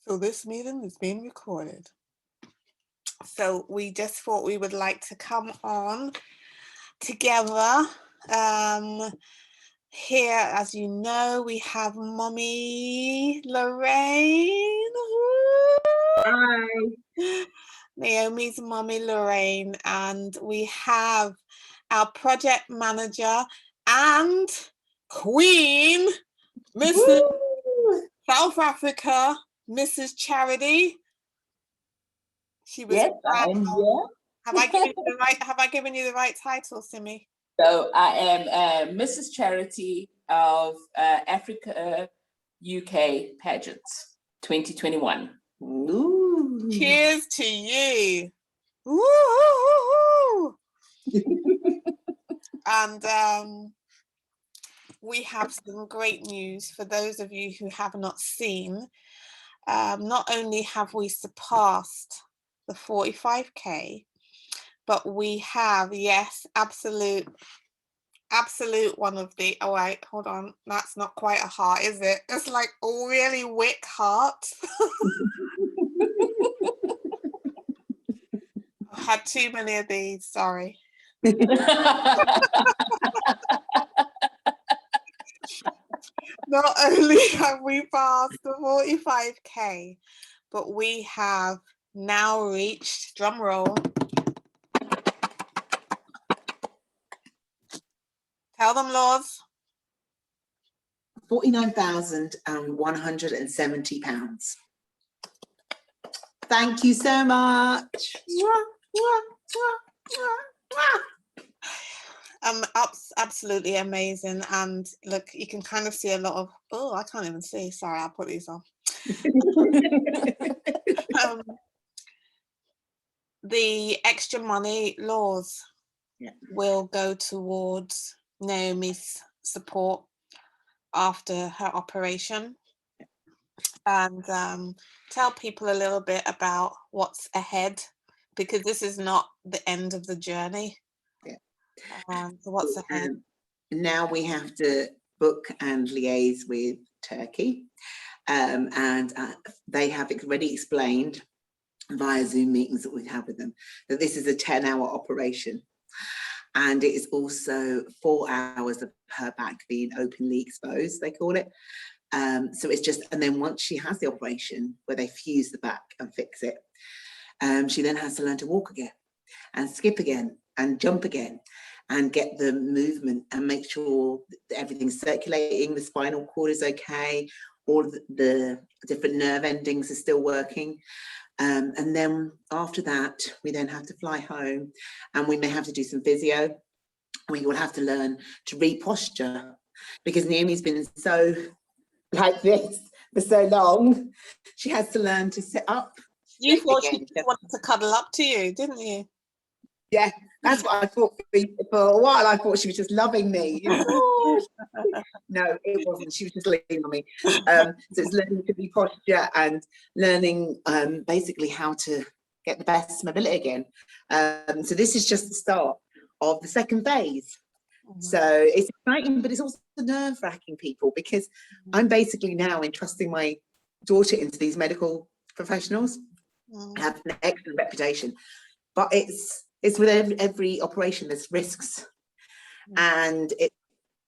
So this meeting is being recorded. So we just thought we would like to come on together. Here, as you know, we have Mommy Lorraine. Hi. Naomi's Mommy Lorraine, and we have our project manager and Queen, Mrs. South Africa, Mrs. Charity. She was I'm here. Have I given you the right title, Simi? So I am Mrs. Charity of Africa UK Pageants 2021. Ooh. Cheers to you. Woo! And we have some great news for those of you who have not seen. Not only have we surpassed the 45k, but we have, yes, absolute one of the, oh wait, hold on, that's not quite a heart, is it? It's like a really wick heart. I've had too many of these, sorry. Not only have we passed the 45k, but we have now reached, drum roll, tell them, Laws. £49,170. Thank you so much. Absolutely amazing. And look, you can kind of see a lot of, oh, I can't even see. Sorry, I'll put these on. The extra money, Laws, will go towards Naomi's support after her operation. And tell people a little bit about what's ahead, because this is not the end of the journey. So what's ahead? Now we have to book and liaise with Turkey, and they have already explained via Zoom meetings that we've had with them that this is a 10-hour operation, and it is also 4 hours of her back being openly exposed, they call it. So it's just, and then once she has the operation where they fuse the back and fix it, she then has to learn to walk again and skip again and jump again and get the movement and make sure that everything's circulating, the spinal cord is okay, all of the different nerve endings are still working. And then after that, we then have to fly home, and we may have to do some physio. We will have to learn to reposture, because Naomi's been so like this for so long. She has to learn to sit up. You thought she wanted to cuddle up to you, didn't you? Yeah, that's what I thought for a while. I thought she was just loving me. No, it wasn't. She was just leaning on me. So it's learning to be posture and learning basically how to get the best mobility again. So this is just the start of the second phase. So it's exciting, but it's also nerve-wracking, people, because I'm basically now entrusting my daughter into these medical professionals. Have an excellent reputation, but it's with every operation there's risks, and it's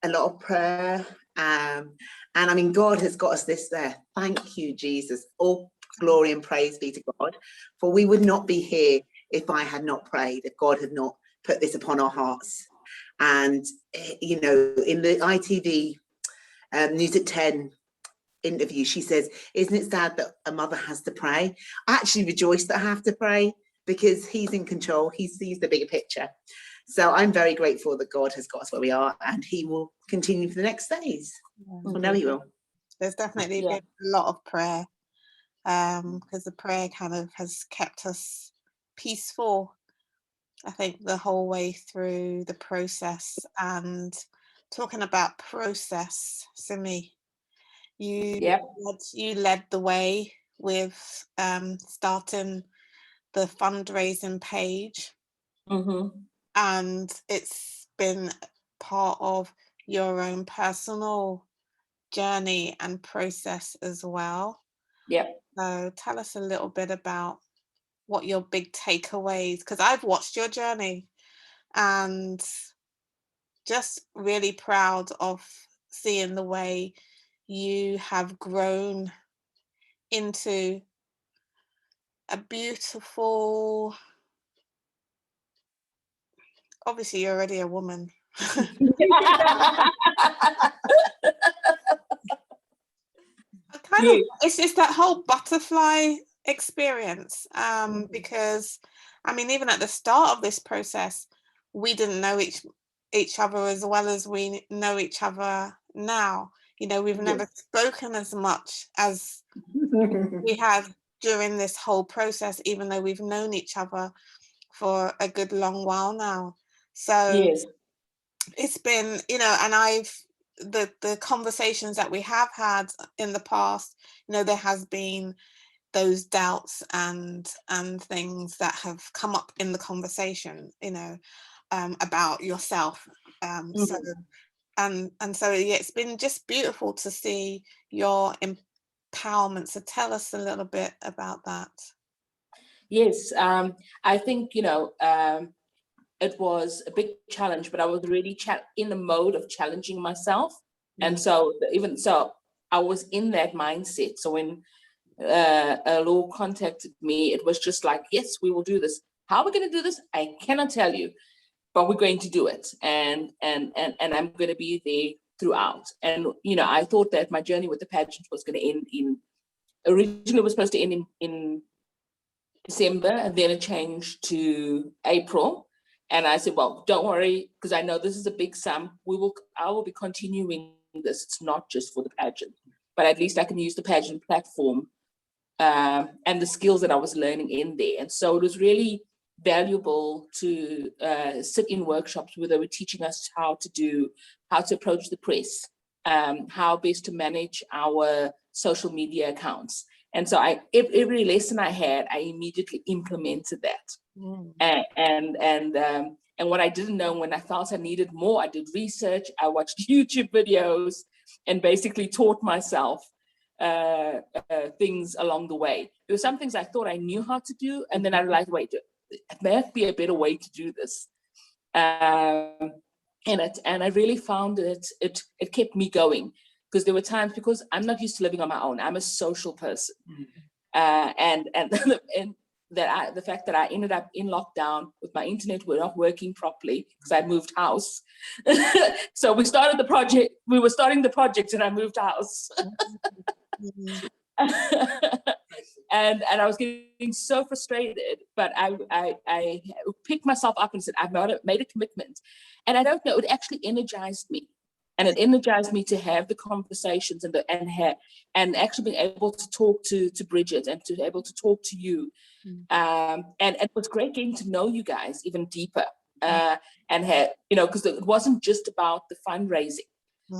a lot of prayer, and I mean, God has got us this there. Thank you, Jesus. All glory and praise be to God, for we would not be here if I had not prayed, if God had not put this upon our hearts. And you know, in the ITV News at 10 interview, she says, isn't it sad that a mother has to pray? I actually rejoice that I have to pray, because he's in control. He sees the bigger picture. So I'm very grateful that God has got us where we are, and he will continue for the next phase. Well, no, he will. There's definitely been a lot of prayer, because the prayer kind of has kept us peaceful, I think, the whole way through the process. And talking about process, Simi, you led the way with starting the fundraising page, and it's been part of your own personal journey and process as well. So tell us a little bit about what your big takeaways, because I've watched your journey and just really proud of seeing the way you have grown into a beautiful, obviously you're already a woman. It's just that whole butterfly experience, because I mean, even at the start of this process, we didn't know each other as well as we know each other now. You know, we've never spoken as much as we have during this whole process, even though we've known each other for a good long while now. So it's been, you know, and the conversations that we have had in the past, you know, there has been those doubts and things that have come up in the conversation, you know, about yourself. So so yeah, it's been just beautiful to see your empowerment. So tell us a little bit about that. Yes, I think, you know, it was a big challenge, but I was really in the mode of challenging myself. And so even so, I was in that mindset. So when Law contacted me, it was just like, yes, we will do this. How are we going to do this? I cannot tell you, but we're going to do it. And I'm going to be there throughout. And, you know, I thought that my journey with the pageant was going to end originally it was supposed to end in December, and then it changed to April. And I said, well, don't worry, because I know this is a big sum. I will be continuing this. It's not just for the pageant, but at least I can use the pageant platform and the skills that I was learning in there. And so it was really valuable to sit in workshops where they were teaching us how to approach the press, how best to manage our social media accounts. And so every lesson I had, I immediately implemented that. And what I didn't know, when I felt I needed more, I did research, I watched YouTube videos, and basically taught myself things along the way. There were some things I thought I knew how to do, and then I realized, wait, there must be a better way to do this. And I really found it kept me going, because there were times, because I'm not used to living on my own. I'm a social person, and the fact that I ended up in lockdown with my internet not working properly because I moved house. So we were starting the project, and I moved house. And I was getting so frustrated, but I picked myself up and said, I've made a commitment. And I don't know, it actually energized me. And it energized me to have the conversations and actually being able to talk to Bridget and to be able to talk to you. And it was great getting to know you guys even deeper. Because it wasn't just about the fundraising.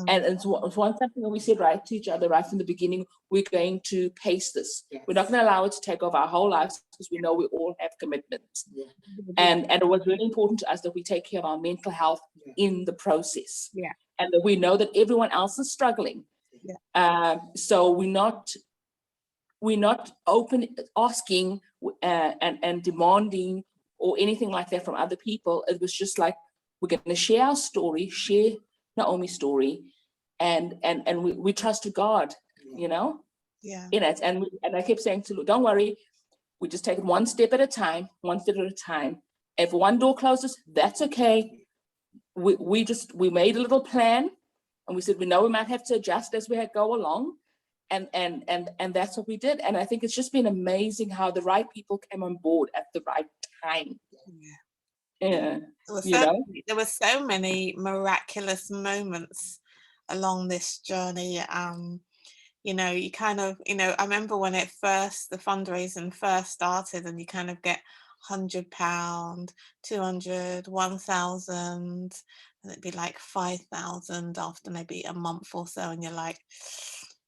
And it's one something that we said right to each other right from the beginning: we're going to pace this. Yes. We're not going to allow it to take over our whole lives, because we know we all have commitments. Yeah. And it was really important to us that we take care of our mental health in the process. Yeah. And that we know that everyone else is struggling. Yeah. So we're not open asking and demanding or anything like that from other people. It was just like, we're going to share our story, share Naomi's story, and we trust to God, you know, in it. And I kept saying to Lou, don't worry, we just take it one step at a time. If one door closes, that's okay. We made a little plan, and we said, we know we might have to adjust as we go along. And that's what we did. And I think it's just been amazing how the right people came on board at the right time. Yeah. There were so many miraculous moments along this journey. You know, you kind of, you know, I remember when the fundraising first started, and you kind of get £100, 200, 1,000, and it'd be like 5,000 after maybe a month or so, and you're like,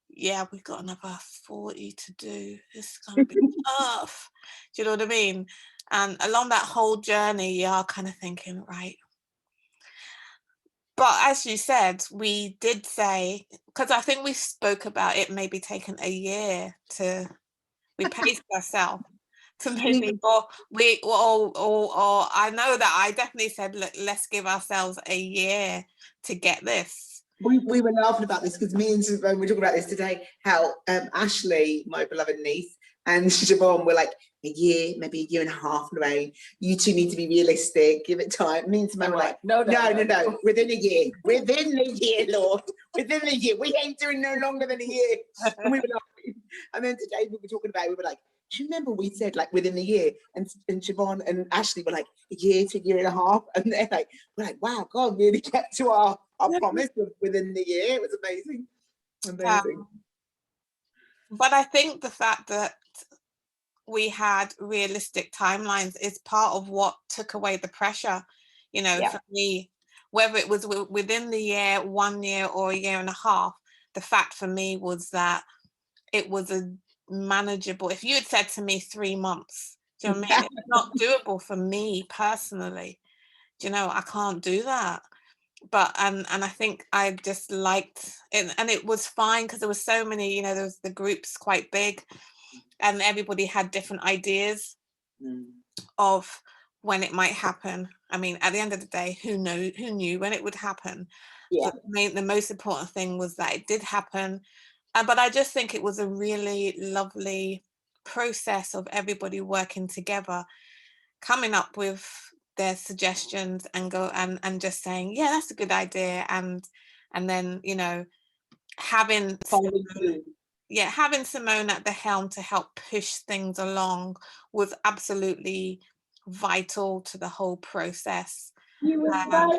yeah, we've got another 40 to do. It's gonna be tough. Do you know what I mean? And along that whole journey, you are kind of thinking, right. But as you said, we did say, because I think we spoke about it maybe taking a year to We paced ourselves to maybe, or I know that I definitely said, look, let's give ourselves a year to get this. We were laughing about this because me and Simone were talking about this today, how Ashley, my beloved niece, and Siobhan were like, a year, maybe a year and a half, Lorraine. You two need to be realistic, give it time. Me and Simone were like, no, within a year. Within the year, Lord. Within the year. We ain't doing no longer than a year. And we were laughing. And then today we were talking about it, we were like, do you remember we said like within a year? And Siobhan and Ashley were like, a year to a year and a half. And they're like, we're like, wow, God really kept to our promise of within the year. It was amazing. Amazing. But I think the fact that we had realistic timelines is part of what took away the pressure, you know, for me, whether it was within the year, 1 year or a year and a half. The fact for me was that it was a manageable. If you had said to me 3 months, do you know what I mean? It's not doable for me personally. Do you know, I can't do that. But and I think I just liked it, and it was fine because there was so many, you know, there was the groups quite big, and everybody had different ideas of when it might happen. I mean, at the end of the day, who knew when it would happen? Yeah. The most important thing was that it did happen. But I just think it was a really lovely process of everybody working together, coming up with their suggestions and just saying, yeah, that's a good idea. And then, you know, having Simone at the helm to help push things along was absolutely vital to the whole process. But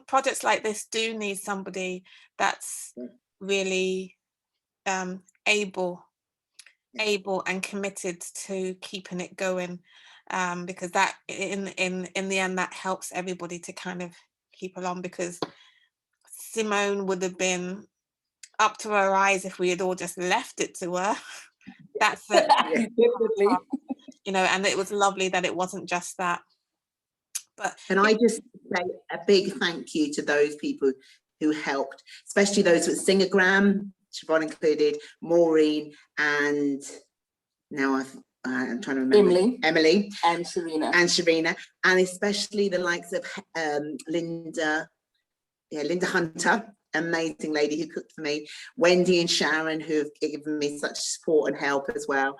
projects like this do need somebody that's really able and committed to keeping it going, because that in the end that helps everybody to kind of keep along, because Simone would have been up to her eyes if we had all just left it to her. That's it. Definitely. You know, and it was lovely that it wasn't just that. But can I just say a big thank you to those people who helped, especially those with Singagram, Siobhan included, Maureen, and now I'm trying to remember Emily and Sharina, and especially the likes of Linda Hunter, amazing lady who cooked for me, Wendy and Sharon, who have given me such support and help as well,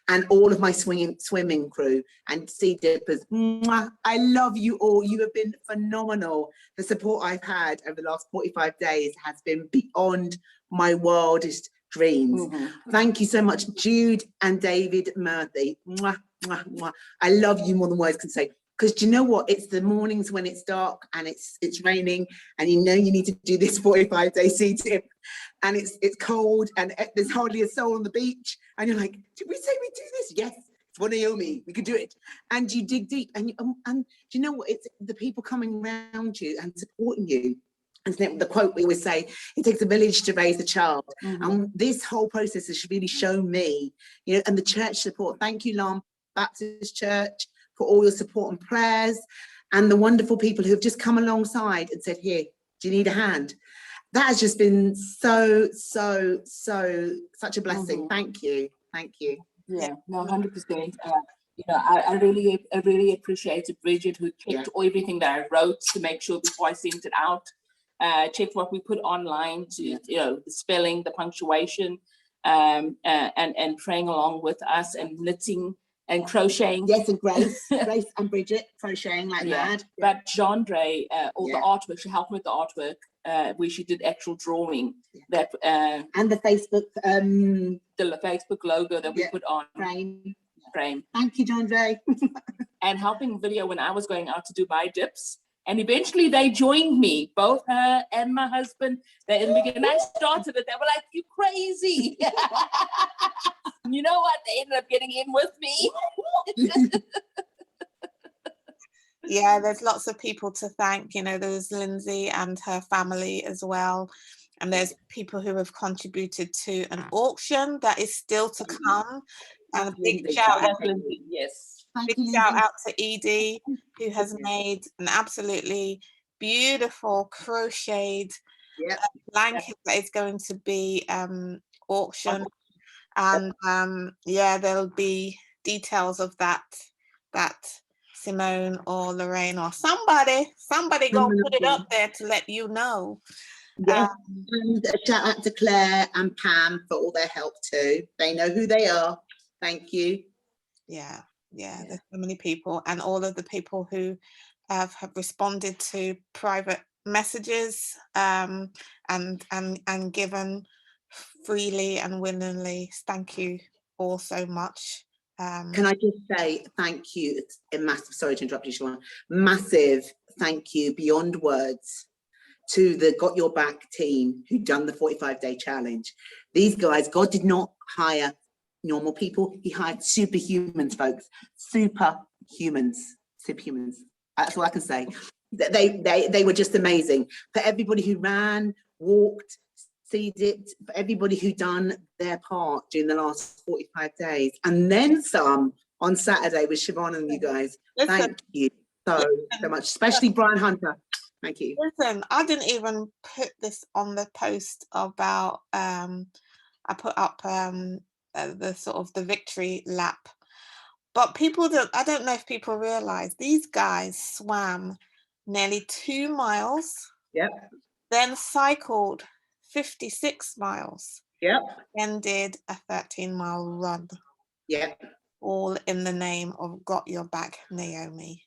and all of my swimming crew and sea dippers. Mwah, I love you all. You have been phenomenal. The support I've had over the last 45 days has been beyond my wildest dreams. Thank you so much, Jude and David Murphy. Mwah, mwah, mwah. I love you more than words can say. Because do you know what? It's the mornings when it's dark and it's raining, and you know you need to do this 45-day sea tip, and it's cold and there's hardly a soul on the beach, and you're like, did we say we do this? Yes, it's Wanayomi, we could do it. And you dig deep, and do you know what? It's the people coming around you and supporting you. And the quote we always say, it takes a village to raise a child. And this whole process has really shown me, you know, and the church support. Thank you, Lamb Baptist Church, for all your support and prayers, and the wonderful people who have just come alongside and said, here, do you need a hand? That has just been such a blessing. Thank you. Yeah, no, 100%. You know, I really appreciated Bridget, who checked everything that I wrote to make sure before I sent it out. Checked what we put online, to, you know, the spelling, the punctuation, and praying along with us, and knitting and crocheting. Yes, and Grace and Bridget crocheting like mad. But Jandre, all the artwork, she helped me with the artwork, where she did actual drawing. That and the Facebook logo that we put on. Frame. Thank you, Jandre. And helping video when I was going out to do my dips. And eventually they joined me, both her and my husband. In the beginning, I started it, they were like, you crazy. You know what? They ended up getting in with me. Yeah, there's lots of people to thank. You know, there's Lindsay and her family as well. And there's people who have contributed to an auction that is still to come. And a big shout out. Yes. Big shout out to Edie, who has made an absolutely beautiful crocheted blanket that is going to be auctioned. And yeah, there'll be details of that Simone or Lorraine or somebody gonna put it up there to let you know. Yes, and a shout out to Claire and Pam for all their help too. They know who they are. Thank you. Yeah, there's so many people, and all of the people who have responded to private messages and given freely and willingly. Thank you all so much. Can I just say thank you? It's a massive, sorry to interrupt you, Siobhan. Massive thank you beyond words to the Got Your Back team who done the 45-day challenge. These guys, God did not hire normal people. He hired superhumans, folks. Superhumans. That's all I can say. They were just amazing. For everybody who ran, walked, seeded, for everybody who done their part during the last 45 days, and then some on Saturday with Siobhan and you guys. Thank you so much, especially Brian Hunter. Thank you. Listen, I didn't even put this on the post about, I put up the sort of the victory lap, but I don't know if people realize these guys swam nearly 2 miles. Yep. Then cycled 56 miles. Yep. Then did a 13-mile run. Yep. All in the name of Got Your Back, Naomi.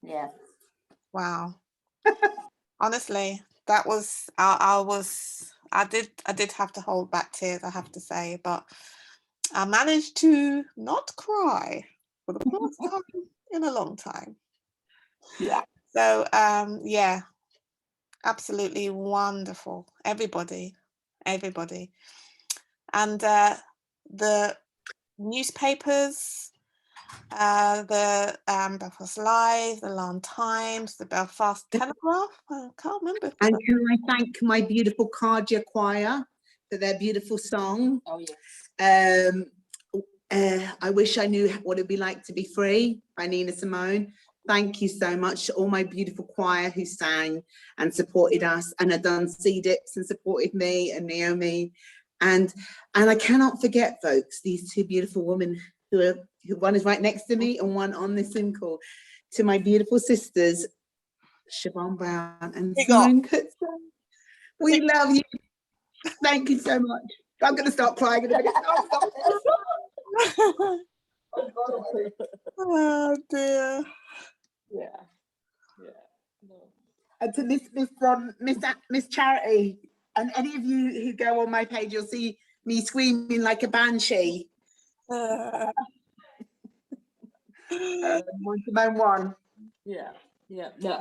Yeah. Wow. Honestly, that was I did have to hold back tears, I have to say, but I managed to not cry for the first time in a long time. Yeah. So yeah, absolutely wonderful. Everybody. And the newspapers, the Belfast Live, the London Times, the Belfast Telegraph. I can't remember. And can I thank my beautiful Cardia choir for their beautiful song? Oh yes. I wish I knew what it'd be like to be free by Nina Simone. Thank you so much to all my beautiful choir who sang and supported us and have done C-dips and supported me and Naomi. And I cannot forget, folks, these two beautiful women who one is right next to me and one on this Zoom call. To my beautiful sisters, Siobhan Brown and Simone Cookson. We love you. Thank you so much. I'm going to start crying. Oh dear. Yeah. No. And to Miss Charity, and any of you who go on my page, you'll see me screaming like a banshee. One. Yeah. No,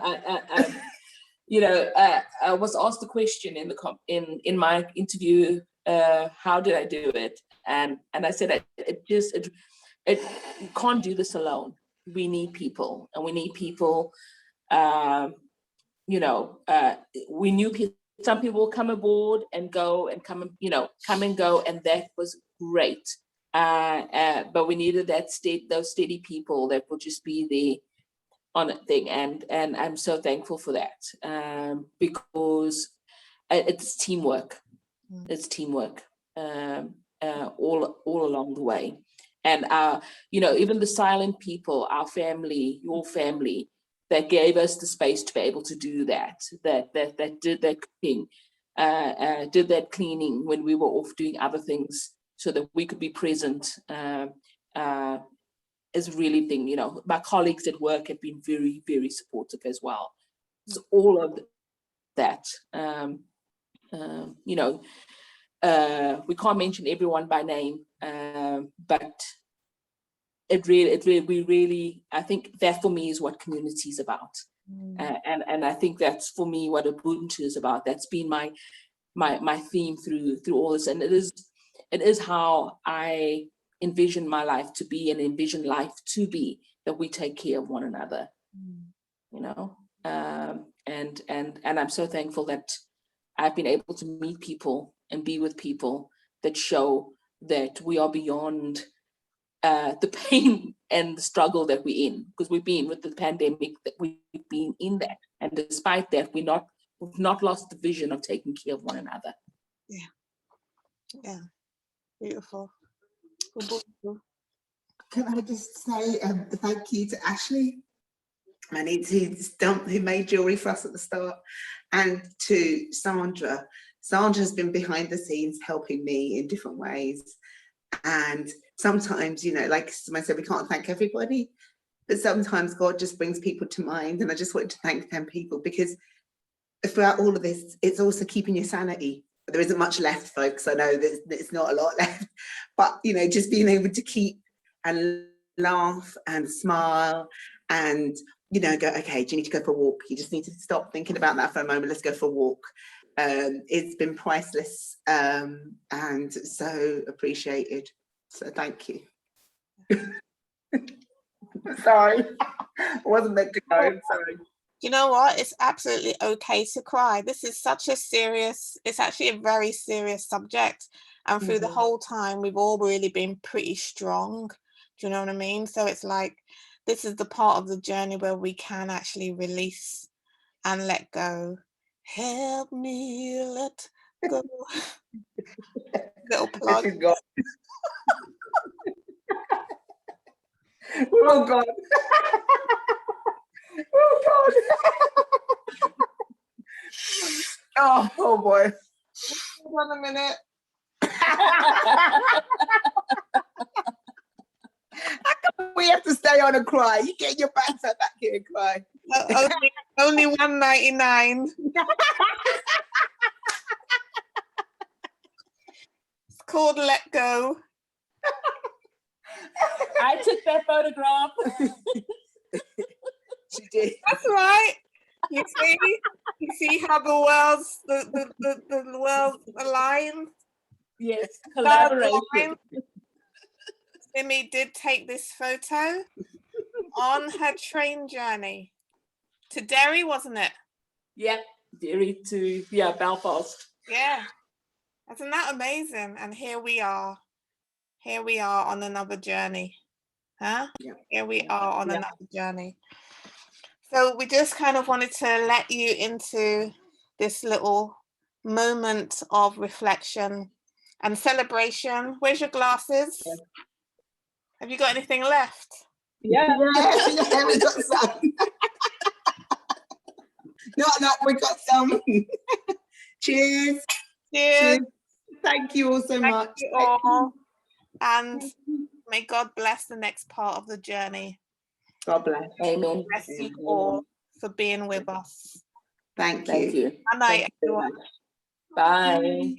I was asked the question in my interview, how did I do it? And I said, you can't do this alone. We need people, and we need people. We knew some people will come aboard and go and come and go, and that was great. But we needed those steady people that would just be the on it thing, and I'm so thankful for that, because it's teamwork. It's teamwork all along the way, and even the silent people, our family, your family, that gave us the space to be able to do that did that cooking, did that cleaning when we were off doing other things, so that we could be present. Is really thing, my colleagues at work have been very, very supportive as well. So all of that, we can't mention everyone by name, but I think that for me is what community is about. And I think that's for me what Ubuntu is about. That's been my theme through all this, and it is how I envision my life to be, and envision life to be, that we take care of one another. And I'm so thankful that I've been able to meet people and be with people that show that we are beyond the pain and the struggle that we're in, because we've been with the pandemic, that we've been in that, and despite that, we're we've not lost the vision of taking care of one another. Yeah, beautiful. Can I just say thank you to Ashley, and who made jewellery for us at the start, and to Sandra. Sandra's been behind the scenes helping me in different ways. And sometimes, you know, like I said, we can't thank everybody, but sometimes God just brings people to mind. And I just wanted to thank them people, because throughout all of this, it's also keeping your sanity. There isn't much left, folks. I know there's not a lot left, but, you know, just being able to keep and laugh and smile and, you know, go, okay, do you need to go for a walk? You just need to stop thinking about that for a moment. Let's go for a walk. It's been priceless, and so appreciated. So thank you. Sorry, I wasn't meant to go. Sorry. You know what? It's absolutely okay to cry. This is such a serious, it's actually a very serious subject. And through the whole time, we've all really been pretty strong. Do you know what I mean? So it's like, this is the part of the journey where we can actually release and let go. Help me let go. Little plug. Oh God. Oh God. Oh boy. Hold on a minute. We have to stay on and cry. You get your backside back here and cry. Only $1.99. It's called Let Go. I took that photograph. She did. That's right. You see how the worlds align. Yes, collaboration. Simi did take this photo on her train journey to Derry, wasn't it? Yeah, Derry to Belfast. Yeah, isn't that amazing? And here we are on another journey, huh? Yeah. Here we are on another journey. So we just kind of wanted to let you into this little moment of reflection and celebration. Where's your glasses? Yeah. Have you got anything left? Yeah, yeah, we got some. No, we got some. Cheers. Cheers. Thank you all so much. You all. And may God bless the next part of the journey. God bless. Amen. Bless you all for being with us. Thank you. Good night, everyone. Bye.